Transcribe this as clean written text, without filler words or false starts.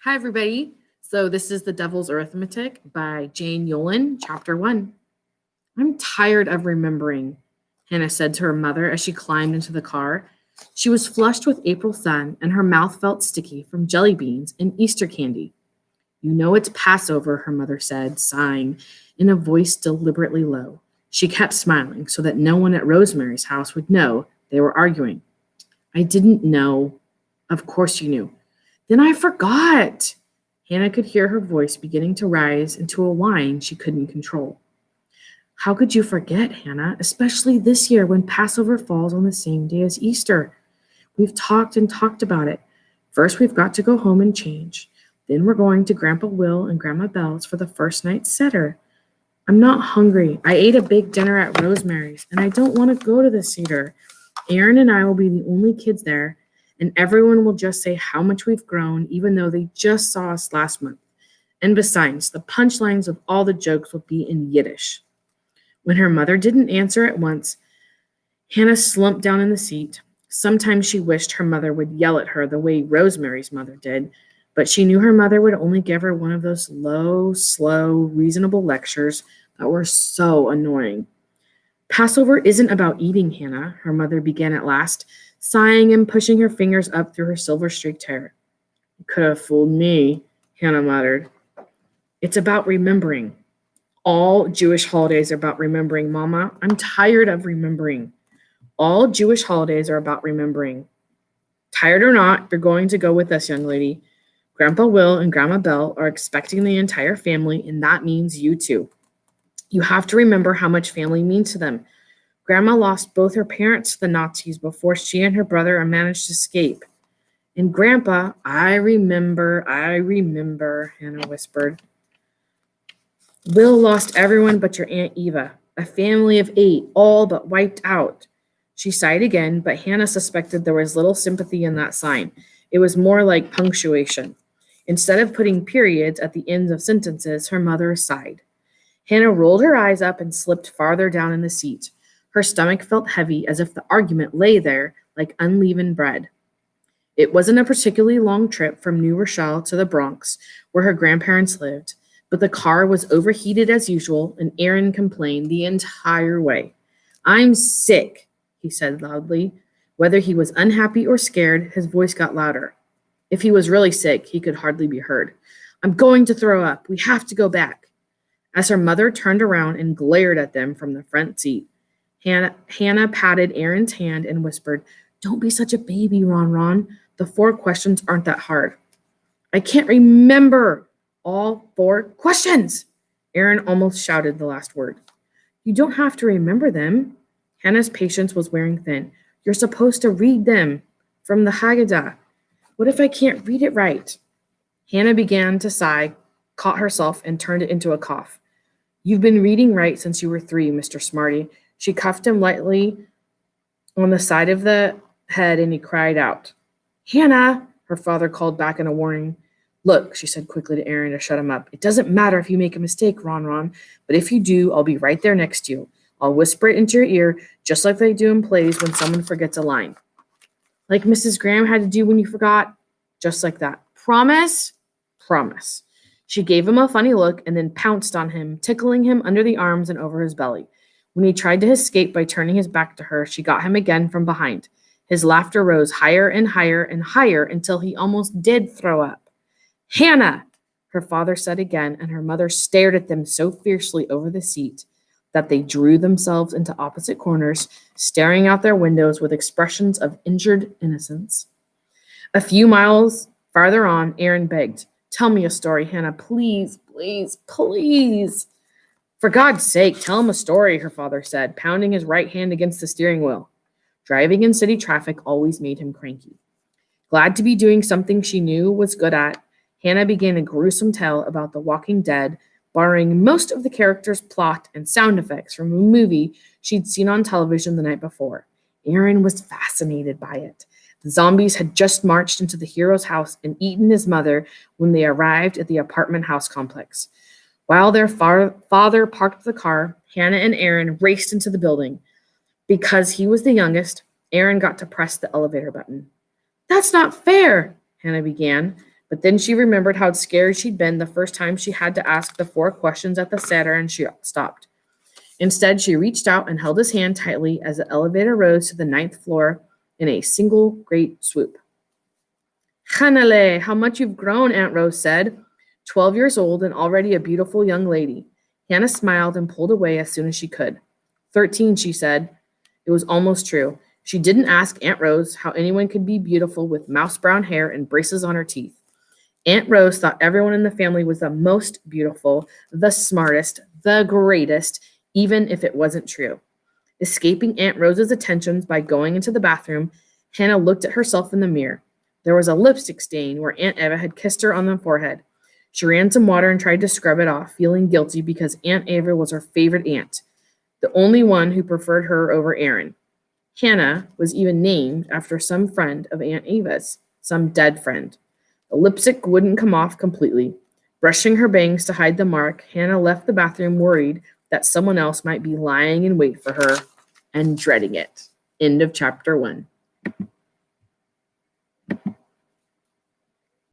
Hi, everybody. So, this is The Devil's Arithmetic by Jane Yolen, Chapter 1. I'm tired of remembering, Hannah said to her mother as she climbed into the car. She was flushed with April sun, and her mouth felt sticky from jelly beans and Easter candy. You know it's Passover, her mother said, sighing in a voice deliberately low. She kept smiling so that no one at Rosemary's house would know they were arguing. I didn't know. Of course you knew. Then I forgot. Hannah could hear her voice beginning to rise into a whine she couldn't control. How could you forget, Hannah, especially this year when Passover falls on the same day as Easter? We've talked and talked about it. First, we've got to go home and change. Then we're going to Grandpa Will and Grandma Belle's for the first night's Seder. I'm not hungry. I ate a big dinner at Rosemary's, and I don't want to go to the Seder. Aaron and I will be the only kids there, and everyone will just say how much we've grown, even though they just saw us last month. And besides, the punchlines of all the jokes will be in Yiddish. When her mother didn't answer at once, Hannah slumped down in the seat. Sometimes she wished her mother would yell at her the way Rosemary's mother did, but she knew her mother would only give her one of those low, slow, reasonable lectures that were so annoying. Passover isn't about eating, Hannah, her mother began at last, sighing and pushing her fingers up through her silver-streaked hair. You could have fooled me, Hannah muttered. It's about remembering. All Jewish holidays are about remembering, Mama. I'm tired of remembering. All Jewish holidays are about remembering. Tired or not, you're going to go with us, young lady. Grandpa Will and Grandma Belle are expecting the entire family, and that means you too. You have to remember how much family means to them. Grandma lost both her parents to the Nazis before she and her brother managed to escape. And Grandpa, I remember, Hannah whispered. Will lost everyone but your Aunt Eva, a family of 8, all but wiped out. She sighed again, but Hannah suspected there was little sympathy in that sign. It was more like punctuation. Instead of putting periods at the ends of sentences, her mother sighed. Hannah rolled her eyes up and slipped farther down in the seat. Her stomach felt heavy, as if the argument lay there like unleavened bread. It wasn't a particularly long trip from New Rochelle to the Bronx, where her grandparents lived, but the car was overheated as usual, and Aaron complained the entire way. I'm sick, he said loudly. Whether he was unhappy or scared, his voice got louder. If he was really sick, he could hardly be heard. I'm going to throw up. We have to go back. As her mother turned around and glared at them from the front seat, Hannah patted Aaron's hand and whispered, Don't be such a baby, Ron. The 4 questions aren't that hard. I can't remember all 4 questions. Aaron almost shouted the last word. You don't have to remember them. Hannah's patience was wearing thin. You're supposed to read them from the Haggadah. What if I can't read it right? Hannah began to sigh, caught herself, and turned it into a cough. You've been reading right since you were 3, Mr. Smarty. She cuffed him lightly on the side of the head, and he cried out. Hannah, her father called back in a warning. Look, she said quickly to Aaron to shut him up. It doesn't matter if you make a mistake, Ron, but if you do, I'll be right there next to you. I'll whisper it into your ear, just like they do in plays when someone forgets a line. Like Mrs. Graham had to do when you forgot? Just like that. Promise? Promise. She gave him a funny look and then pounced on him, tickling him under the arms and over his belly. When he tried to escape by turning his back to her, she got him again from behind. His laughter rose higher and higher and higher until he almost did throw up. Hannah, her father said again, and her mother stared at them so fiercely over the seat that they drew themselves into opposite corners, staring out their windows with expressions of injured innocence. A few miles farther on, Aaron begged, Tell me a story, Hannah, please. For God's sake, tell him a story, her father said, pounding his right hand against the steering wheel. Driving in city traffic always made him cranky. Glad to be doing something she knew was good at, Hannah began a gruesome tale about the Walking Dead, borrowing most of the characters' plot and sound effects from a movie she'd seen on television the night before. Aaron was fascinated by it. The zombies had just marched into the hero's house and eaten his mother when they arrived at the apartment house complex. While their father parked the car, Hannah and Aaron raced into the building. Because he was the youngest, Aaron got to press the elevator button. That's not fair, Hannah began, But then she remembered how scared she'd been the first time she had to ask the 4 questions at the center, and she stopped. Instead, she reached out and held his hand tightly as the elevator rose to the 9th floor in a single great swoop. Hanale, how much you've grown, Aunt Rose said. 12 years old and already a beautiful young lady. Hannah smiled and pulled away as soon as she could. 13, she said. It was almost true. She didn't ask Aunt Rose how anyone could be beautiful with mouse brown hair and braces on her teeth. Aunt Rose thought everyone in the family was the most beautiful, the smartest, the greatest, even if it wasn't true. Escaping Aunt Rose's attentions by going into the bathroom, Hannah looked at herself in the mirror. There was a lipstick stain where Aunt Eva had kissed her on the forehead. She ran some water and tried to scrub it off, feeling guilty because Aunt Eva was her favorite aunt, the only one who preferred her over Aaron. Hannah was even named after some friend of Aunt Eva's, some dead friend. The lipstick wouldn't come off completely. Brushing her bangs to hide the mark, Hannah left the bathroom worried that someone else might be lying in wait for her and dreading it. End of chapter 1.